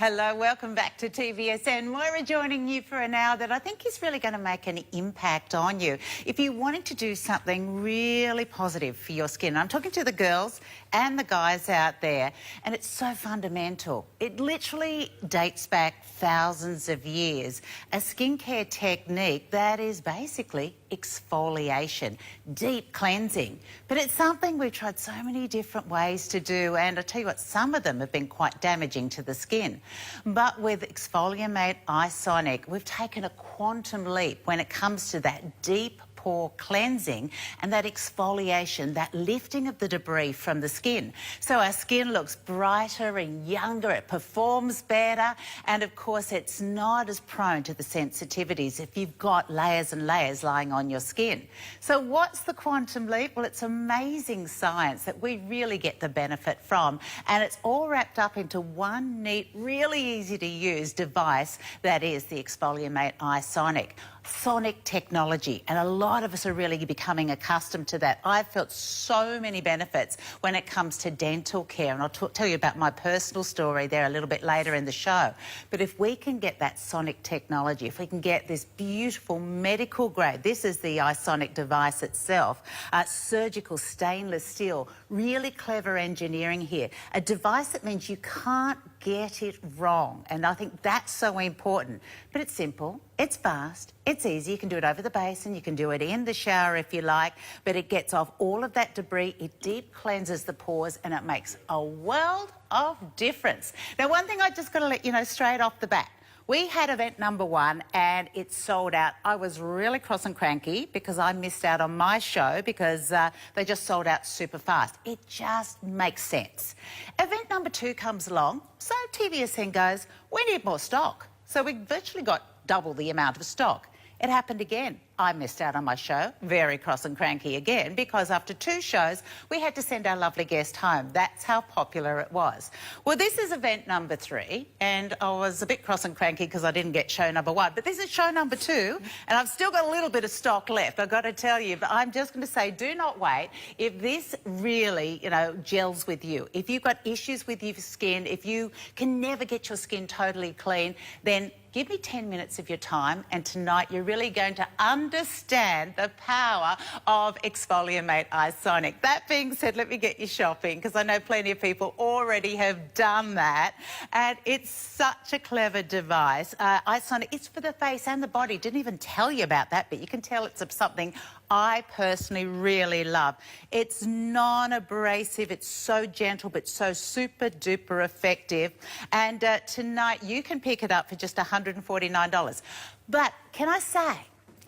Hello, welcome back to TVSN. Moira joining you for an hour that I think is really going to make an impact on you. If you're wanting to do something really positive for your skin, I'm talking to the girls and the guys out there, and it's so fundamental. It literally dates back thousands of years. A skincare technique that is basically exfoliation, deep cleansing. But it's something we've tried so many different ways to do, and I tell you what, some of them have been quite damaging to the skin. But with exfolimate iSonic, we've taken a quantum leap when it comes to that deep pore cleansing and that exfoliation, that lifting of the debris from the skin. So our skin looks brighter and younger, it performs better, and of course it's not as prone to the sensitivities if you've got layers and layers lying on your skin. So what's the quantum leap? Well, it's amazing science that we really get the benefit from, and it's all wrapped up into one neat, really easy to use device that is the exfolimate iSonic. Sonic technology, and a lot of us are really becoming accustomed to that. I've felt so many benefits when it comes to dental care, and I'll tell you about my personal story there a little bit later in the show. But if we can get that sonic technology, if we can get this beautiful medical grade, this is the iSonic device itself, surgical stainless steel, really clever engineering here, a device that means you can't get it wrong, and I think that's so important. But it's simple, it's fast, it's easy. You can do it over the basin, you can do it in the shower if you like, but it gets off all of that debris, it deep cleanses the pores, and it makes a world of difference. Now, one thing I just got to let you know straight off the bat. We had event number 1 and it sold out. I was really cross and cranky because I missed out on my show because they just sold out super fast. It just makes sense. Event number 2 comes along, so TVSN goes, we need more stock. So we virtually got double the amount of stock. It happened again. I missed out on my show, very cross and cranky again, because after 2 shows, we had to send our lovely guest home. That's how popular it was. Well, this is event number 3, and I was a bit cross and cranky because I didn't get show number 1. But this is show number 2, and I've still got a little bit of stock left, I've got to tell you. But I'm just going to say, do not wait. If this really, gels with you, if you've got issues with your skin, if you can never get your skin totally clean, then give me 10 minutes of your time, and tonight you're really going to understand the power of exfolimate iSonic. That being said, let me get you shopping, because I know plenty of people already have done that, and it's such a clever device. iSonic, it's for the face and the body. Didn't even tell you about that, but you can tell it's something I personally really love. It's non-abrasive, it's so gentle, but so super duper effective. And tonight you can pick it up for just $149. But can I say,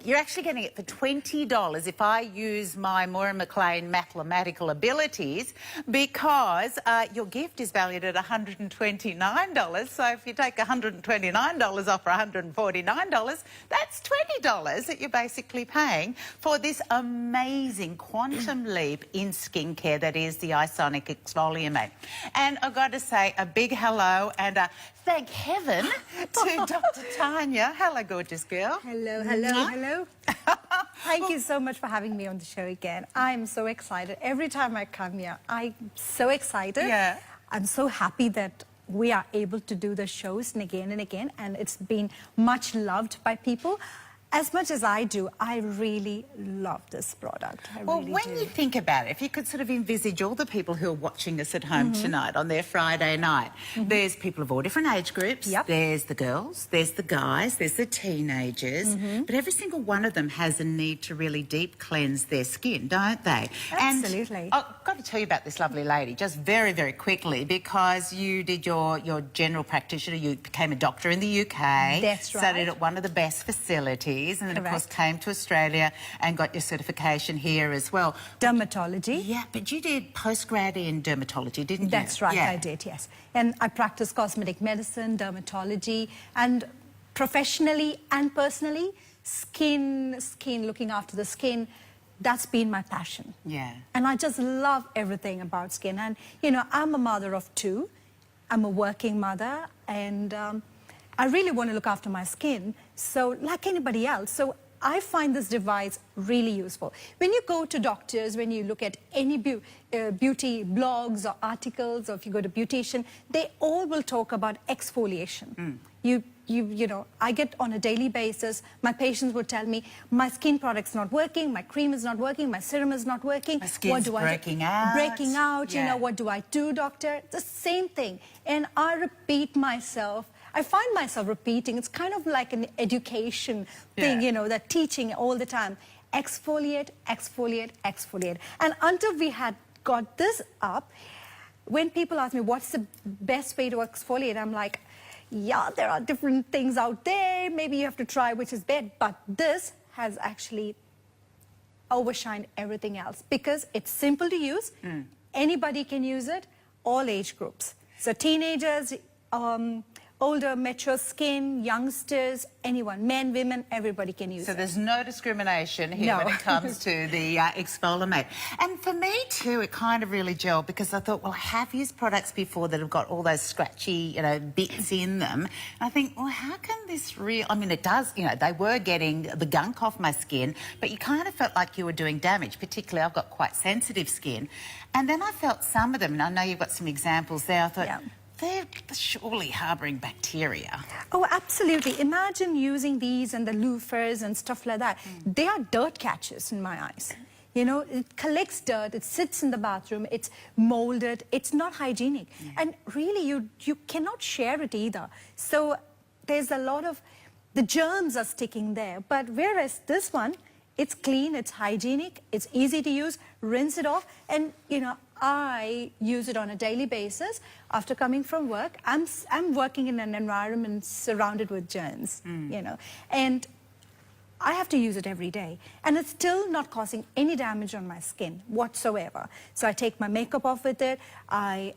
you're actually getting it for $20 if I use my Moira mathematical abilities, because your gift is valued at $129. So if you take $129 off for $149, that's $20 that you're basically paying for this amazing quantum leap in skincare that is the iSonic exfolimate. And I've got to say a big hello and thank heaven to Dr. Tanya. Hello, gorgeous girl. Hello, hello, hello. Thank you so much for having me on the show again. I'm so excited. Every time I come here, I'm so excited. Yeah. I'm so happy that we are able to do the shows and again, and it's been much loved by people. As much as I do, I really love this product. Well, when you think about it, if you could sort of envisage all the people who are watching us at home tonight on their Friday night, there's people of all different age groups. Yep. There's the girls, there's the guys, there's the teenagers, but every single one of them has a need to really deep cleanse their skin, don't they? Absolutely. And I've got to tell you about this lovely lady, just very, very quickly, because you did your general practitioner, you became a doctor in the UK. That's right. Studied at one of the best facilities. And then, of course, came to Australia and got your certification here as well. Dermatology. Yeah, but you did postgrad in dermatology, didn't you? That's right, yeah. I did, yes. And I practiced cosmetic medicine, dermatology, and professionally and personally, skin, looking after the skin, that's been my passion. Yeah. And I just love everything about skin. And, I'm a mother of 2. I'm a working mother, and I really want to look after my skin, so like anybody else. So I find this device really useful. When you go to doctors, when you look at any beauty blogs or articles, or if you go to beautician, they all will talk about exfoliation. You know, I get on a daily basis, my patients would tell me, my skin product's not working, my cream is not working, my serum is not working. My skin's breaking out. Breaking out, Yeah. you know, what do I do, doctor? The same thing. And I repeat myself. I find myself repeating. It's kind of like an education thing, you know, that teaching all the time. Exfoliate, exfoliate, exfoliate. And until we had got this up, when people ask me, what's the best way to exfoliate? I'm like, yeah, there are different things out there. Maybe you have to try which is best. But this has actually overshined everything else because it's simple to use. Anybody can use it, all age groups. So teenagers, older, mature skin, youngsters, anyone, men, women, everybody can use it. So there's no discrimination here when it comes to the exfolimate. And for me too, it kind of really gelled because I thought, well, I have used products before that have got all those scratchy, you know, bits in them. And I think, well, how can this I mean, it does, you know, they were getting the gunk off my skin, but you kind of felt like you were doing damage. Particularly, I've got quite sensitive skin. And then I felt some of them, and I know you've got some examples there, I thought, they're surely harbouring bacteria. Oh, absolutely. Imagine using these and the loofahs and stuff like that. They are dirt catchers in my eyes. You know, it collects dirt, it sits in the bathroom, it's molded, it's not hygienic. And really, you cannot share it either. So there's a lot of, the germs are sticking there. But whereas this one, it's clean, it's hygienic, it's easy to use, rinse it off, and, you know, I use it on a daily basis. After coming from work, I'm working in an environment surrounded with germs, you know, and I have to use it every day. And it's still not causing any damage on my skin whatsoever. So I take my makeup off with it. I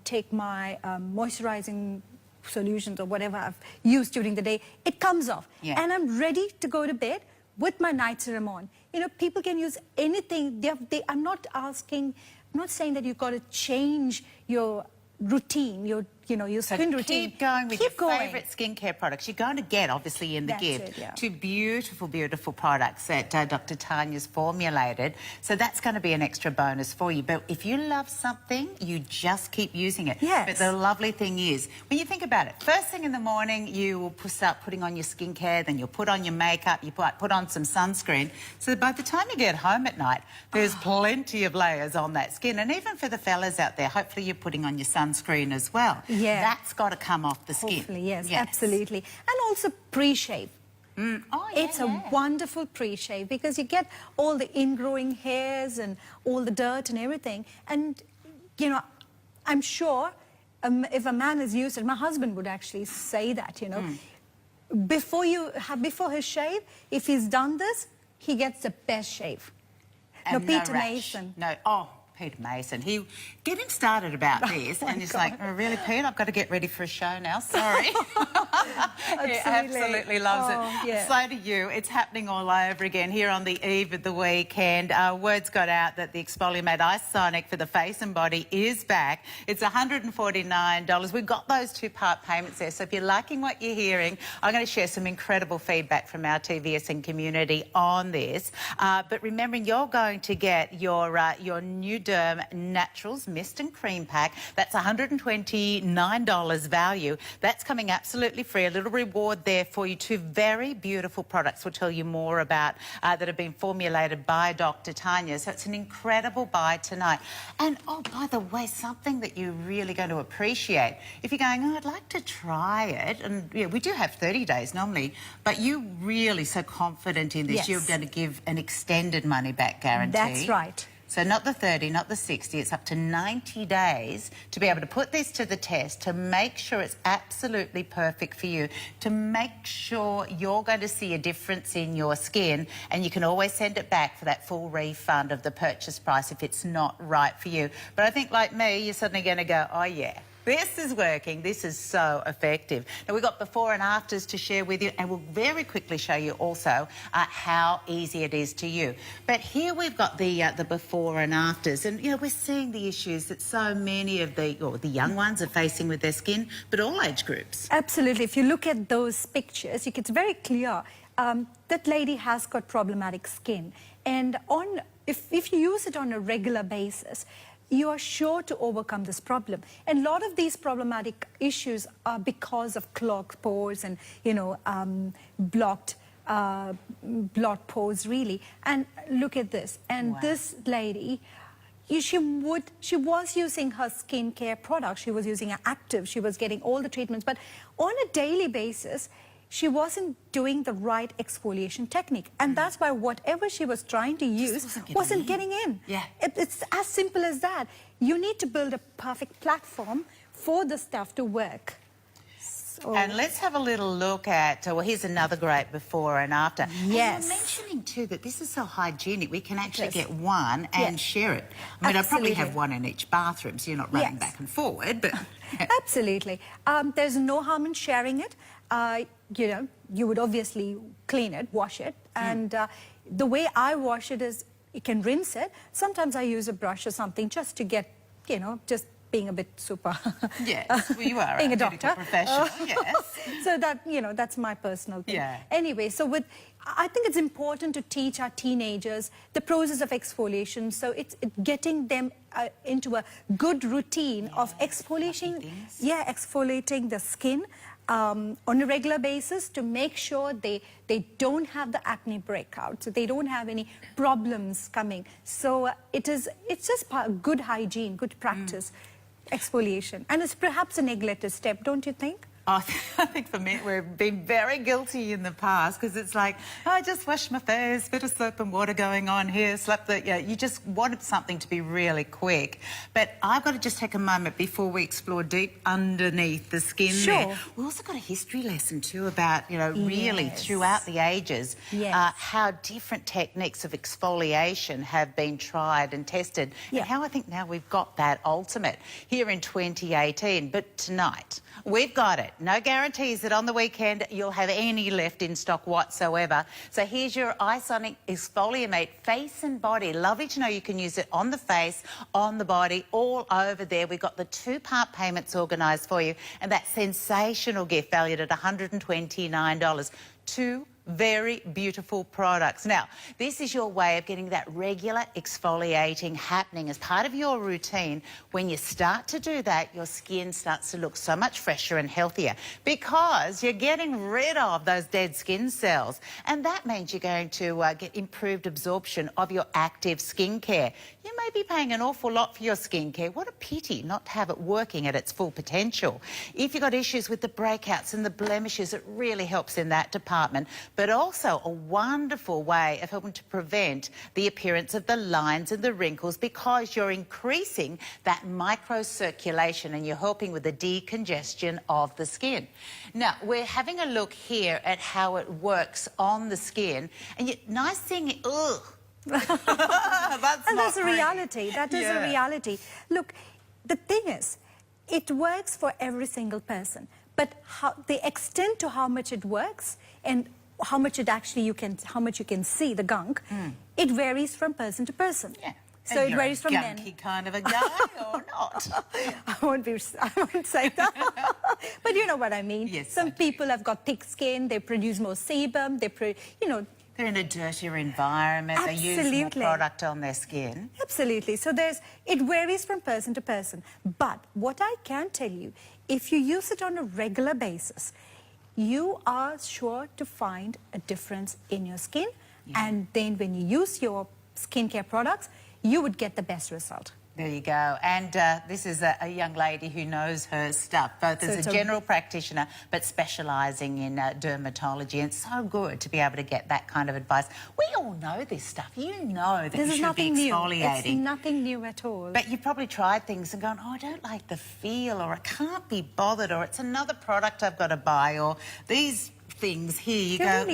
take my moisturizing solutions or whatever I've used during the day. It comes off. And I'm ready to go to bed with my night serum on. You know, people can use anything. I'm not saying that you've got to change your routine, your skin routine. Keep going with your favourite skincare products. You're going to get, obviously, in the gift, two beautiful, beautiful products that Dr. Tanya's formulated. So that's going to be an extra bonus for you. But if you love something, you just keep using it. But the lovely thing is, when you think about it, first thing in the morning, you will start putting on your skincare, then you'll put on your makeup, you put on some sunscreen. So by the time you get home at night, there's plenty of layers on that skin. And even for the fellas out there, hopefully you're putting on your sunscreen as well. That's got to come off the skin. Hopefully, yes, absolutely. And also pre-shave. It's a wonderful pre-shave because you get all the ingrowing hairs and all the dirt and everything. And, you know, I'm sure if a man has used it, my husband would actually say that, you know. Before his shave, if he's done this, he gets the best shave. And Peter Mason. Peter Mason. He getting started about this, and he's like, "Oh, really, Pete? I've got to get ready for a show now. Sorry." He absolutely loves it. So do you. It's happening all over again here on the eve of the weekend. Word's got out that the exfolimate iSonic for the face and body is back. It's $149. We've got those two-part payments there. So if you're liking what you're hearing, I'm going to share some incredible feedback from our TVSN community on this. But remembering, you're going to get your new Derm Naturals Mist and Cream Pack. That's $129 value. That's coming absolutely free. A little reward there for you. Two very beautiful products we'll tell you more about that have been formulated by Dr. Tanya. So it's an incredible buy tonight. And, oh, by the way, something that you're really going to appreciate. If you're going, oh, I'd like to try it, and yeah, we do have 30 days normally, but you're really so confident in this, you're going to give an extended money-back guarantee. That's right. So not the 30, not the 60, it's up to 90 days to be able to put this to the test, to make sure it's absolutely perfect for you, to make sure you're going to see a difference in your skin, and you can always send it back for that full refund of the purchase price if it's not right for you. But I think, like me, you're suddenly going to go, oh, yeah. This is working. This is so effective. Now, we've got before and afters to share with you, and we'll very quickly show you also how easy it is to use. But here we've got the before and afters, and, you know, we're seeing the issues that so many of the young ones are facing with their skin, but all age groups. Absolutely. If you look at those pictures, it's very clear. that lady has got problematic skin. And if you use it on a regular basis, you are sure to overcome this problem. And a lot of these problematic issues are because of clogged pores and, blocked pores, really. And look at this. And this lady, she was using her skincare product. She was using an active. She was getting all the treatments. But on a daily basis, she wasn't doing the right exfoliation technique. And that's why whatever she was trying to use wasn't getting in. Yeah. It's as simple as that. You need to build a perfect platform for the stuff to work. So, and let's have a little look at, well, here's another great before and after. Yes. And you're mentioning too that this is so hygienic. We can actually get one and share it. I mean, Absolutely. I probably have one in each bathroom, so you're not running back and forward, but... Absolutely. There's no harm in sharing it. You would obviously clean it, wash it. And the way I wash it is you can rinse it. Sometimes I use a brush or something just to get, just being a bit super. Yes, well, you are being a medical doctor. professional, yes. So that, that's my personal thing. Yeah. Anyway, so I think it's important to teach our teenagers the process of exfoliation. So it's getting them into a good routine of exfoliating, exfoliating the skin on a regular basis to make sure they don't have the acne breakout, so they don't have any problems coming. So it's just good hygiene, good practice, exfoliation. And it's perhaps a neglected step, don't you think? I think for me, we've been very guilty in the past because it's like, I just wash my face, bit of soap and water going on here, you just wanted something to be really quick. But I've got to just take a moment before we explore deep underneath the skin there. We've also got a history lesson too about, really throughout the ages, how different techniques of exfoliation have been tried and tested and how I think now we've got that ultimate here in 2018. But tonight, we've got it. No guarantees that on the weekend you'll have any left in stock whatsoever. So here's your iSonic exfolimate face and body. Lovely to know you can use it on the face, on the body, all over there. We've got the 2-part payments organised for you and that sensational gift valued at $129. Two very beautiful products. Now, this is your way of getting that regular exfoliating happening as part of your routine. When you start to do that, your skin starts to look so much fresher and healthier because you're getting rid of those dead skin cells. And that means you're going to get improved absorption of your active skincare. You may be paying an awful lot for your skincare. What a pity not to have it working at its full potential. If you've got issues with the breakouts and the blemishes, it really helps in that department. But also a wonderful way of helping to prevent the appearance of the lines and the wrinkles because you're increasing that microcirculation and you're helping with the decongestion of the skin. Now, we're having a look here at how it works on the skin. And nice thing, ugh. That's a reality. That is a reality. Look, the thing is, it works for every single person. But the extent to how much it works and how much how much you can see the gunk, it varies from person to person. Yeah. So it varies from men. Gunky kind of a guy or not? I won't say that. But you know what I mean. Yes, some people have got thick skin. They produce more sebum. They're in a dirtier environment. Absolutely. They use more product on their skin. Absolutely. So it varies from person to person. But what I can tell you, if you use it on a regular basis, you are sure to find a difference in your skin. And then when you use your skincare products, you would get the best result. There you go. And this is a young lady who knows her stuff, both as a general practitioner but specialising in dermatology. And it's so good to be able to get that kind of advice. We all know this stuff. You know that you should be exfoliating. It's nothing new at all. But you've probably tried things and gone, oh, I don't like the feel, or I can't be bothered, or it's another product I've got to buy, or these things here, you go,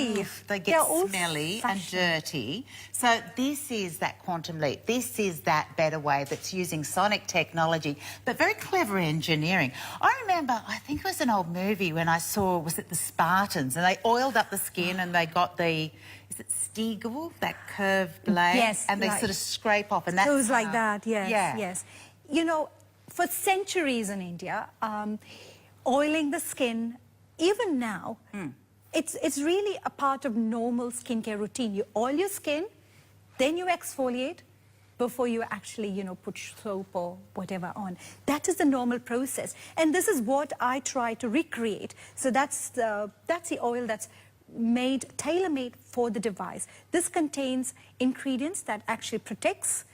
they get smelly and dirty. So this is that quantum leap. This is that better way that's using sonic technology, but very clever engineering. I remember, I think it was an old movie when I saw, was it the Spartans? And they oiled up the skin and they got the, is it Stiegel, that curved blade? Yes, and they sort of scrape off. And that's goes like that, yes, yes. You know, for centuries in India, oiling the skin, even now, it's really a part of normal skincare routine. You oil your skin, then you exfoliate before you actually, you know, put soap or whatever on. That is the normal process. And this is what I try to recreate. So that's the oil that's made, tailor-made for the device. This contains ingredients that actually protects,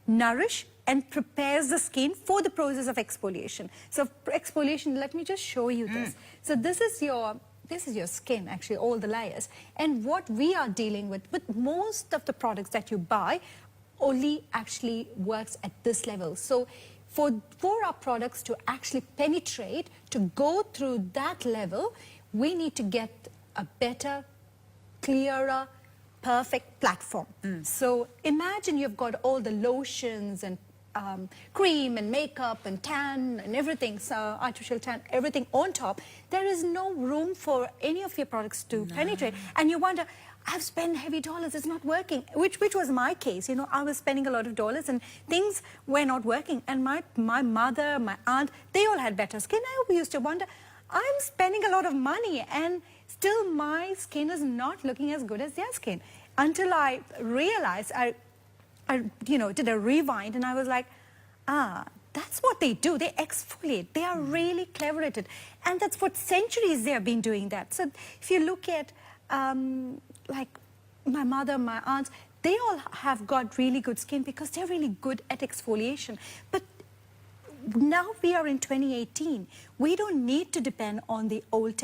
nourish, and prepares the skin for the process of exfoliation. So exfoliation, let me just show you this. So this is your skin, actually, all the layers. And what we are dealing with most of the products that you buy only actually works at this level. So for our products to actually penetrate, to go through that level, we need to get a better, clearer, perfect platform. So imagine you've got all the lotions and cream and makeup and tan and everything, so artificial tan, everything on top. There is no room for any of your products to penetrate. And you wonder, I've spent heavy dollars, it's not working, which was my case. You know, I was spending a lot of dollars and things were not working. And my mother, my aunt, they all had better skin. I used to wonder, I'm spending a lot of money and still my skin is not looking as good as their skin. Until I realized, I you know, did a rewind and I was like, that's what they do. They exfoliate. They are really clever at it. And that's what centuries they have been doing that. So if you look at like my mother, my aunts, they all have got really good skin because they're really good at exfoliation. But now we are in 2018. We don't need to depend on the old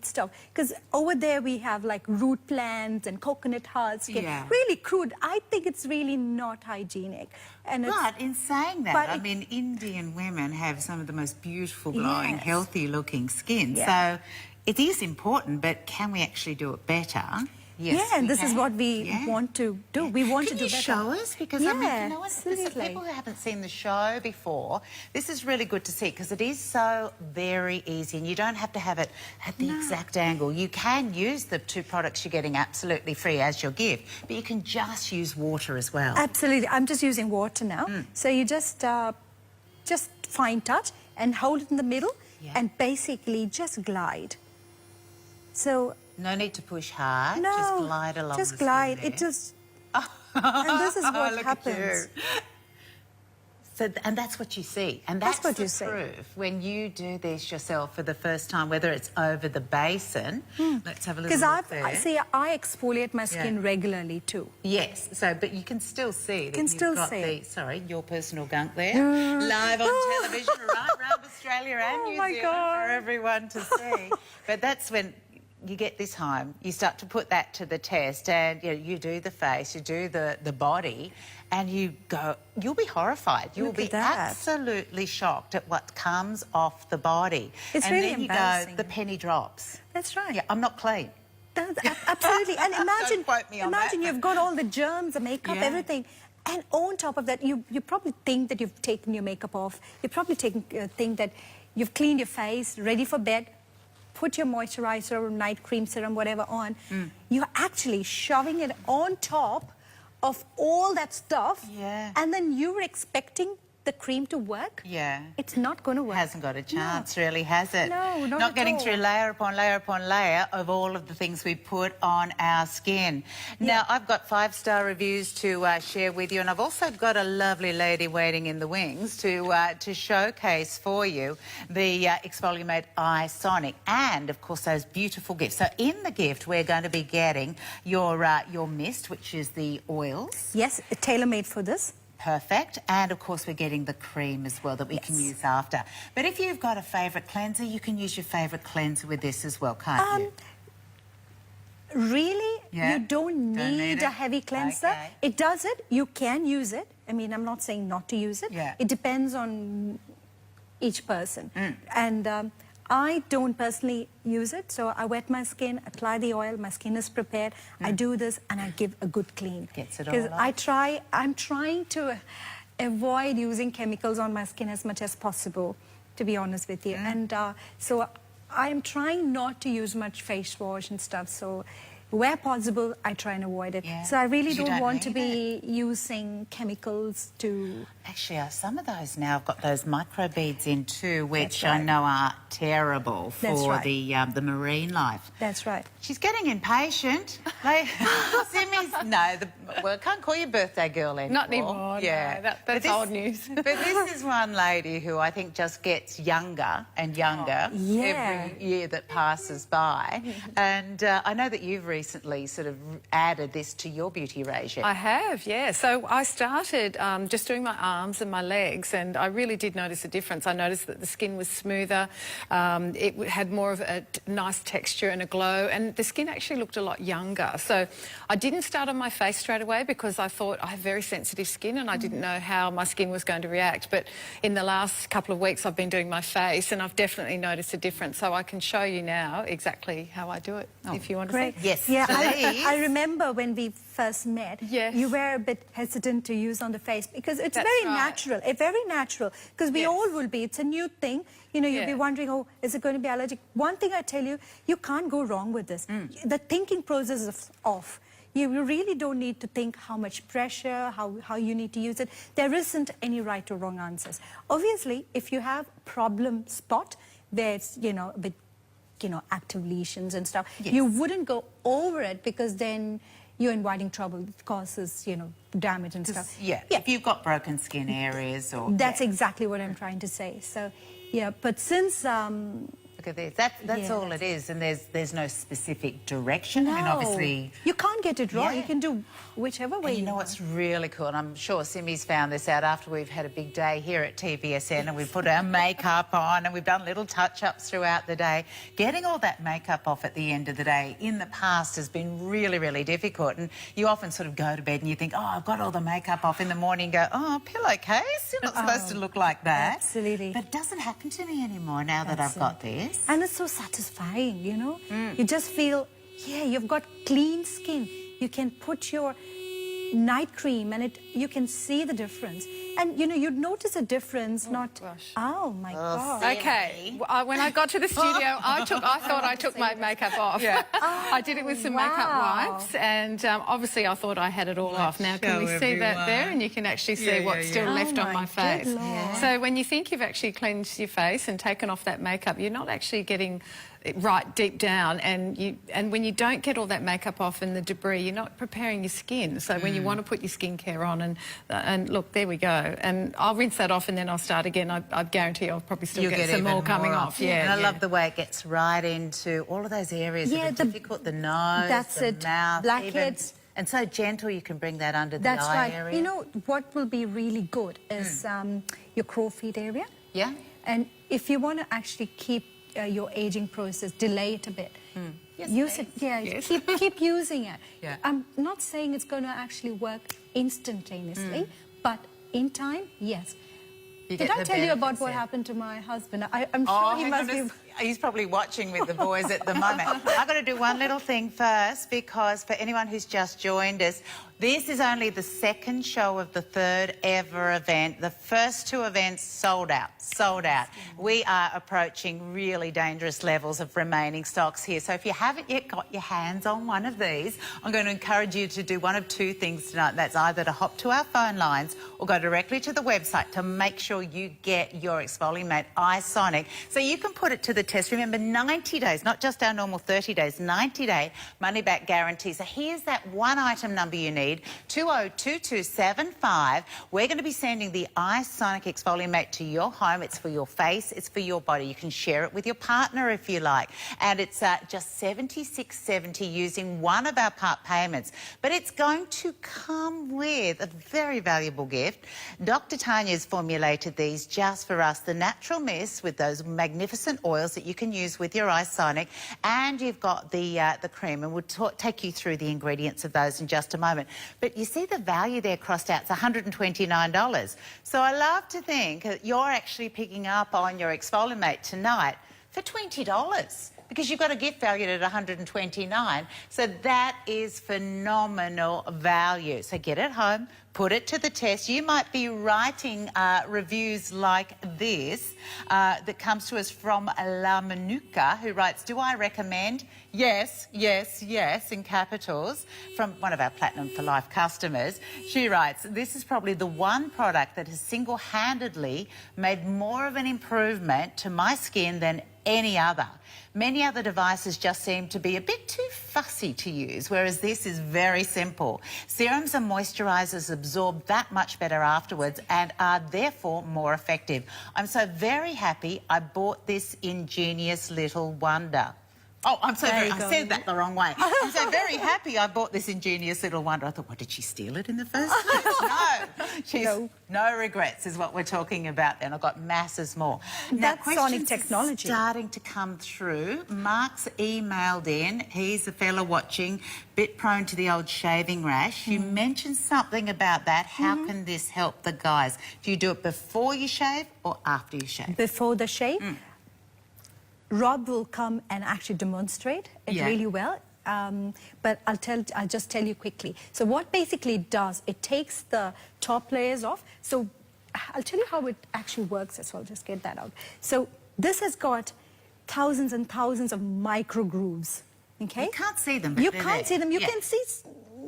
stuff, because over there we have like root plants and coconut husk, really crude. I think it's really not hygienic. And but in saying that, I mean, Indian women have some of the most beautiful, glowing, healthy-looking skin. So it is important, but can we actually do it better? Yes, and this is what we want to do. We want to do better. Can you show us? Because I mean, you know what? People who haven't seen the show before, this is really good to see because it is so very easy and you don't have to have it at the exact angle. You can use the two products you're getting absolutely free as your gift, but you can just use water as well. Absolutely. I'm just using water now. So you just fine touch and hold it in the middle and basically just glide. So no need to push hard. No, just glide along. Just glide. It just. And this is what happens. So, and that's what you see. And that's what you see. Proof when you do this yourself for the first time, whether it's over the basin. Let's have a little look there. Because I exfoliate my skin regularly too. Yes. So, but you can still see that you've got your personal gunk there, live on television right around Australia and New Zealand for everyone to see. But that's when you get this home, you start to put that to the test, and you do the face, you do the body, and you go, you'll be horrified. You'll be absolutely shocked at what comes off the body. It's really embarrassing. And then you go, the penny drops. That's right. Yeah, I'm not clean. Absolutely. And imagine, Don't quote me on that. you've got all the germs, the makeup, everything. And on top of that, you probably think that you've taken your makeup off. You probably think that you've cleaned your face, ready for bed. Put your moisturizer or night cream serum, whatever on. You're actually shoving it on top of all that stuff. And then you're expecting the cream to work. It's not going to work. Hasn't got a chance, really, has it? No, not getting through layer upon layer upon layer of all of the things we put on our skin. Now, I've got 5-star reviews to share with you, and I've also got a lovely lady waiting in the wings to showcase for you the exfolimate iSonic, and of course those beautiful gifts. So in the gift, we're going to be getting your mist, which is the oils. Yes, tailor-made for this. Perfect. And, of course, we're getting the cream as well that we can use after. But if you've got a favourite cleanser, you can use your favourite cleanser with this as well, can't you? Really? You don't need a heavy cleanser. It does it. You can use it. I mean, I'm not saying not to use it. It depends on each person. And I don't personally use it, so I wet my skin, apply the oil, my skin is prepared, I do this, and I give a good clean. Gets it all off. Because I'm trying to avoid using chemicals on my skin as much as possible, to be honest with you. And so I'm trying not to use much face wash and stuff, so where possible, I try and avoid it. Yeah. So I really 'Cause you don't don't want to need be using chemicals to... Actually, some of those now have got those microbeads in too, which That's right. I know are terrible That's for right. the marine life. That's right. She's getting impatient. Like, Simmy's, well, I can't call you birthday girl anymore. Not anymore, Yeah. no, that's old news. But this is one lady who I think just gets younger and younger every year that passes by. And I know that you've recently sort of added this to your beauty regime. I have, yeah. So I started just doing my arms and my legs, and I really did notice a difference. I noticed that the skin was smoother, it had more of a nice texture and a glow, and the skin actually looked a lot younger. So I didn't start on my face straight away because I thought I have very sensitive skin and I didn't know how my skin was going to react. But in the last couple of weeks I've been doing my face and I've definitely noticed a difference. So I can show you now exactly how I do it, if you want to see. Yes, Yeah, please. I remember when we first met, Yes. you were a bit hesitant to use on the face because it's That's very right. natural, very natural, because we Yes. all will be. It's a new thing. You know, you'll be Yeah. wondering, oh, is it going to be allergic? One thing I tell you, you can't go wrong with this. The thinking process is off. You really don't need to think how much pressure, how you need to use it. There isn't any right or wrong answers. Obviously, if you have problem spot where it's, you know, a bit, you know, active lesions and stuff, Yes. you wouldn't go over it because then you're inviting trouble. It causes, you know, damage and stuff. Yeah, if you've got broken skin areas or... That's exactly what I'm trying to say. So, yeah, but since... Look at this. That's Yeah, all it is, and there's no specific direction. I mean, obviously... You can't get it wrong. Yeah. You can do whichever way And you know want. what's really cool, and I'm sure Simmy's found this out after we've had a big day here at TVSN and we've put our makeup on and we've done little touch-ups throughout the day. Getting all that makeup off at the end of the day in the past has been really, really difficult, and you often sort of go to bed and you think, oh, I've got all the makeup off in the morning and go, oh, pillowcase, you're not supposed to look like that. Absolutely. But it doesn't happen to me anymore now that I've got this. And it's so satisfying, you know? You just feel, yeah, you've got clean skin. You can put your night cream and you can see the difference. And, you know, you'd notice a difference, not... gosh. Oh, my God. Okay, when I got to the studio, I thought I took my makeup off. Yeah. I did it with some makeup wow. wipes, and obviously I thought I had it all off. Now, can we see that there? And you can actually see what's still left on my face. good Lord. So when you think you've actually cleansed your face and taken off that makeup, you're not actually getting it right deep down, and when you don't get all that makeup off and the debris, you're not preparing your skin. So when you want to put your skincare on, and look, there we go. And I'll rinse that off and then I'll start again. I guarantee I'll probably still get some more coming off. Yeah, and I love the way it gets right into all of those areas that are difficult, the nose, the mouth, blackheads. And so gentle, you can bring that under the That's eye right. area. You know, what will be really good is your crow's feet area. Yeah. And if you want to actually keep your aging process, delay it a bit. Yes, Use it, keep using it. Yeah. I'm not saying it's going to actually work instantaneously, but in time, yes. Did I tell you about what happened to my husband? I'm sure he must be... He's probably watching with the boys at the moment. I've got to do one little thing first, because for anyone who's just joined us, this is only the second show of the third ever event. The first two events sold out. We are approaching really dangerous levels of remaining stocks here. So if you haven't yet got your hands on one of these, I'm going to encourage you to do one of two things tonight. That's either to hop to our phone lines or go directly to the website to make sure you get your exfolimate iSonic so you can put it to the test. Remember, 90 days, not just our normal 30 days, 90-day money-back guarantee. So here's that one item number you need, 202275. We're going to be sending the iSonic exfolimate to your home. It's for your face, it's for your body. You can share it with your partner if you like. And it's just $76.70 using one of our part payments. But it's going to come with a very valuable gift. Dr. Tanya's formulated these just for us, the natural mist with those magnificent oils that you can use with your iSonic, and you've got the cream, and we'll take you through the ingredients of those in just a moment. But you see the value there crossed out, it's $129. So I love to think that you're actually picking up on your exfolimate tonight for $20 because you've got a gift valued at $129. So that is phenomenal value. So get it home, put it to the test. You might be writing reviews like this that comes to us from La Manuka, who writes, do I recommend? Yes, yes, yes, in capitals, from one of our Platinum for Life customers. She writes, this is probably the one product that has single-handedly made more of an improvement to my skin than any other. Many other devices just seem to be a bit too fussy to use, whereas this is very simple. Serums and moisturisers absorb that much better afterwards and are therefore more effective. I'm so very happy I bought this ingenious little wonder. Oh, I said that the wrong way. I'm so very happy I bought this ingenious little wonder. I thought, what, did she steal it in the first place? No. No regrets is what we're talking about then. I've got masses more. That's Sonic technology. Starting to come through. Mark's emailed in. He's a fella watching, bit prone to the old shaving rash. You mentioned something about that. How can this help the guys? Do you do it before you shave or after you shave? Before the shave. Rob will come and actually demonstrate it really well. But I'll just tell you quickly. So what basically it does, it takes the top layers off. So I'll tell you how it actually works as well. Just get that out. So this has got thousands and thousands of micro grooves. Okay? You can't see them. But you can't see them. You can see,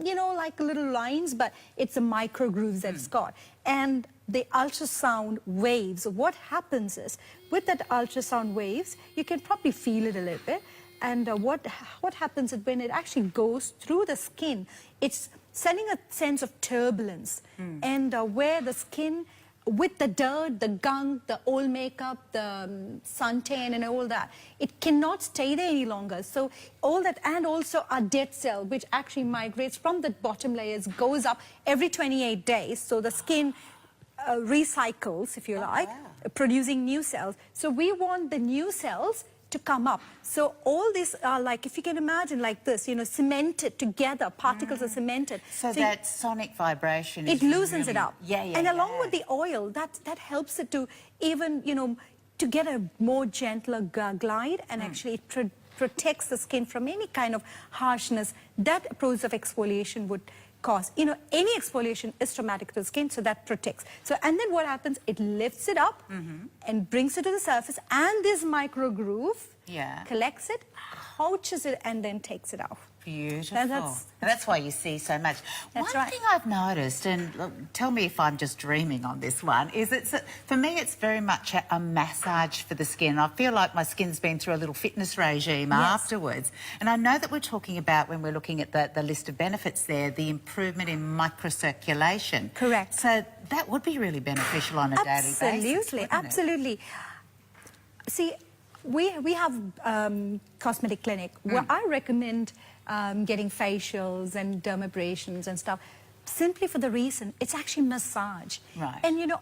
you know, like little lines, but it's the micro grooves that it's got. And the ultrasound waves, what happens is, with that ultrasound waves, you can probably feel it a little bit. And what happens is when it actually goes through the skin, it's sending a sense of turbulence. And where the skin, with the dirt, the gunk, the old makeup, the suntan and all that, it cannot stay there any longer. So all that, and also our dead cell, which actually migrates from the bottom layers, goes up every 28 days. So the skin recycles, if you like, producing new cells. So we want the new cells to come up. So all these are like, if you can imagine like this, you know, cemented together, particles are cemented. So that sonic vibration it loosens it up. And along with the oil, that helps it to even, you know, to get a more gentler glide, and actually it protects the skin from any kind of harshness that a process of exfoliation would cause. You know, any exfoliation is traumatic to the skin, so that protects. So, and then what happens? It lifts it up and brings it to the surface, and this micro groove collects it, couches it, and then takes it off. Beautiful. And that's why you see so much. One thing I've noticed, and look, tell me if I'm just dreaming on this one, is for me it's very much a massage for the skin. I feel like my skin's been through a little fitness regime afterwards. And I know that we're talking about, when we're looking at the list of benefits there, the improvement in microcirculation. Correct. So that would be really beneficial on a daily basis. Absolutely, absolutely. See, we have cosmetic clinic where I recommend getting facials and dermabrasions and stuff, simply for the reason it's actually massage. Right. And you know,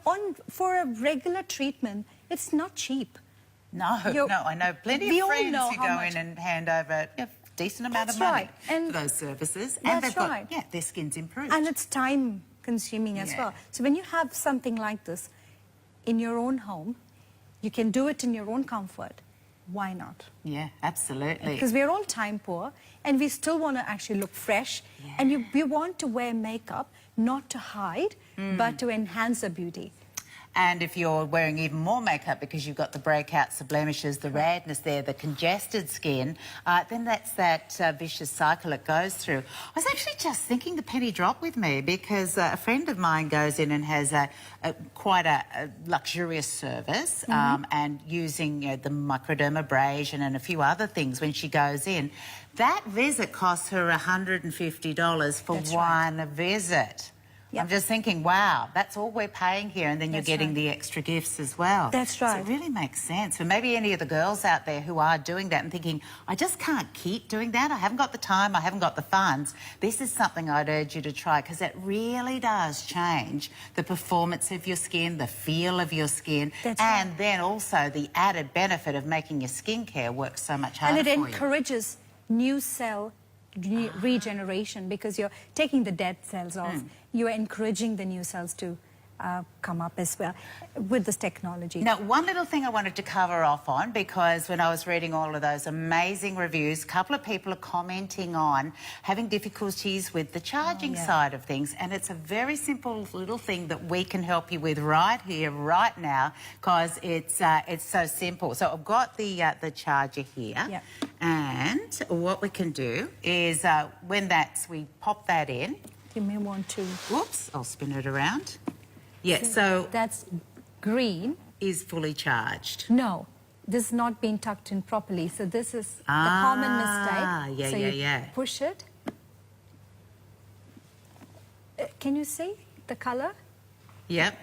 for a regular treatment, it's not cheap. No, I know plenty of friends who go in and hand over a decent amount of money for those services, and they've got their skin's improved. And it's time consuming as well. So when you have something like this in your own home, you can do it in your own comfort. Why not? Yeah, absolutely. Because we're all time poor, and we still want to actually look fresh. And we want to wear makeup, not to hide, but to enhance the beauty. And if you're wearing even more makeup because you've got the breakouts, the blemishes, the redness there, the congested skin, then that's that vicious cycle it goes through. I was actually just thinking the penny dropped with me because a friend of mine goes in and has quite a luxurious service and using the microdermabrasion and a few other things when she goes in. That visit costs her $150 for one visit. I'm just thinking, wow, that's all we're paying here, and then you're getting the extra gifts as well. That's right. So it really makes sense. For maybe any of the girls out there who are doing that and thinking, I just can't keep doing that, I haven't got the time, I haven't got the funds, this is something I'd urge you to try, because it really does change the performance of your skin, the feel of your skin, and then also the added benefit of making your skincare work so much harder for you. And it encourages new cell regeneration, because you're taking the dead cells off. You're encouraging the new cells to come up as well with this technology. Now, one little thing I wanted to cover off on, because when I was reading all of those amazing reviews, a couple of people are commenting on having difficulties with the charging side of things, and it's a very simple little thing that we can help you with right here, right now, because it's so simple. So I've got the charger here, and what we can do is when we pop that in. You may want to... Whoops, I'll spin it around. Yeah, so that's green. Is fully charged. No, this is not being tucked in properly. So this is the common mistake. Yeah, so you push it. Can you see the color? Yep.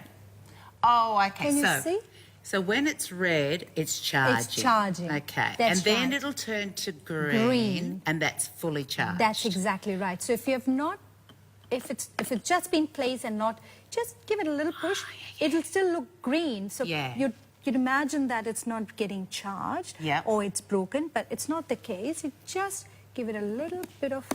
Oh, okay. Can you see? So when it's red, it's charging. It's charging. Okay. That's and then right. it'll turn to green, and that's fully charged. That's exactly right. So if you have not, if it's just been placed and not, just give it a little push, it'll still look green. So you'd imagine that it's not getting charged or it's broken, but it's not the case. You just give it a little bit of...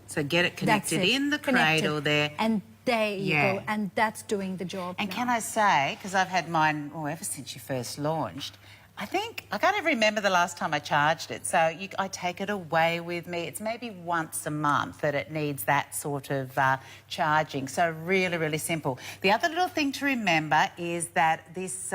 So get it connected in the cradle there. And there you go, and that's doing the job. And can I say, because I've had mine ever since you first launched, I can't even remember the last time I charged it, so I take it away with me. It's maybe once a month that it needs that sort of charging, so really, really simple. The other little thing to remember is that this,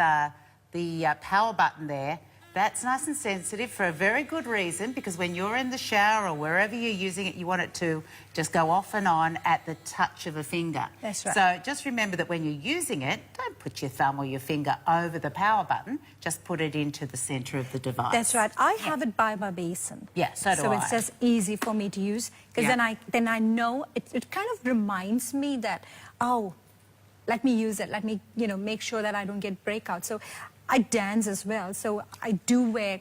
the power button there, that's nice and sensitive for a very good reason, because when you're in the shower or wherever you're using it, you want it to just go off and on at the touch of a finger. That's right. So just remember that when you're using it, don't put your thumb or your finger over the power button, just put it into the centre of the device. That's right. I have it by my basin. Yeah, so do I. So it's just easy for me to use, because then I know, it kind of reminds me that, oh, let me use it, let me, make sure that I don't get breakouts. So I dance as well, so I do wear,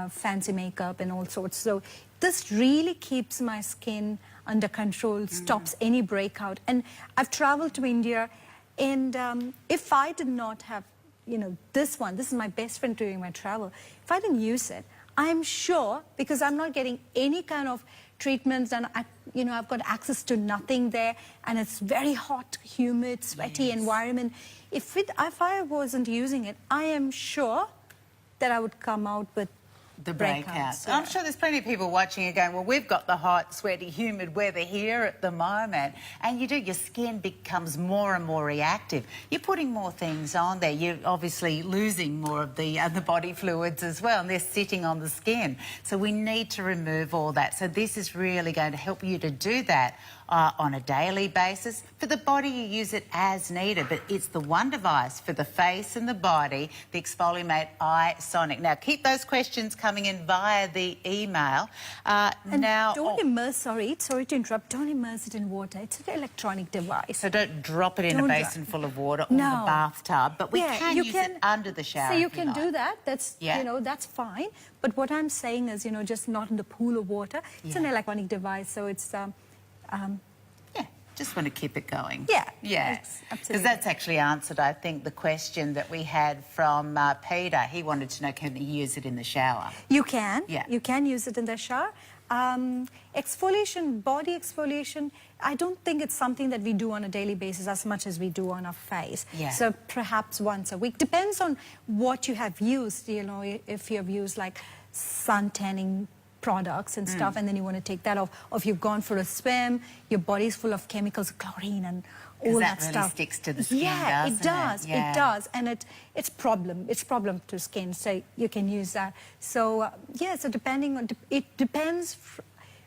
fancy makeup and all sorts. So this really keeps my skin under control, stops any breakout. And I've traveled to India, and if I did not have, this is my best friend during my travel. If I didn't use it, I'm sure, because I'm not getting any kind of treatments, and I've got access to nothing there, and it's very hot, humid, sweaty environment. If I wasn't using it, I am sure that I would come out with the breakouts. I'm sure there's plenty of people watching and going, well, we've got the hot, sweaty, humid weather here at the moment. And your skin becomes more and more reactive. You're putting more things on there. You're obviously losing more of the body fluids as well, and they're sitting on the skin. So we need to remove all that. So this is really going to help you to do that on a daily basis. For the body, you use it as needed, but it's the one device for the face and the body, the exfolimate iSonic. Now, keep those questions coming in via the email. And don't immerse, sorry to interrupt, don't immerse it in water. It's an electronic device. So don't drop it in a basin full of water or the bathtub, but we can use it under the shower. So you can do that, that's, that's fine. But what I'm saying is, just not in the pool of water. It's an electronic device, so it's... just want to keep it going. Yeah, because absolutely. that's actually answered, I think, the question that we had from Peter. He wanted to know, can he use it in the shower? You can. You can use it in the shower. Exfoliation, body exfoliation, I don't think it's something that we do on a daily basis as much as we do on our face. So perhaps once a week. Depends on what you have used, if you have used like sun tanning products and stuff, and then you want to take that off. Or if you've gone for a swim, your body's full of chemicals, chlorine and all that stuff. That really sticks to the skin, it does. It does. And it's problem to skin, so you can use that. So, so depending on... It depends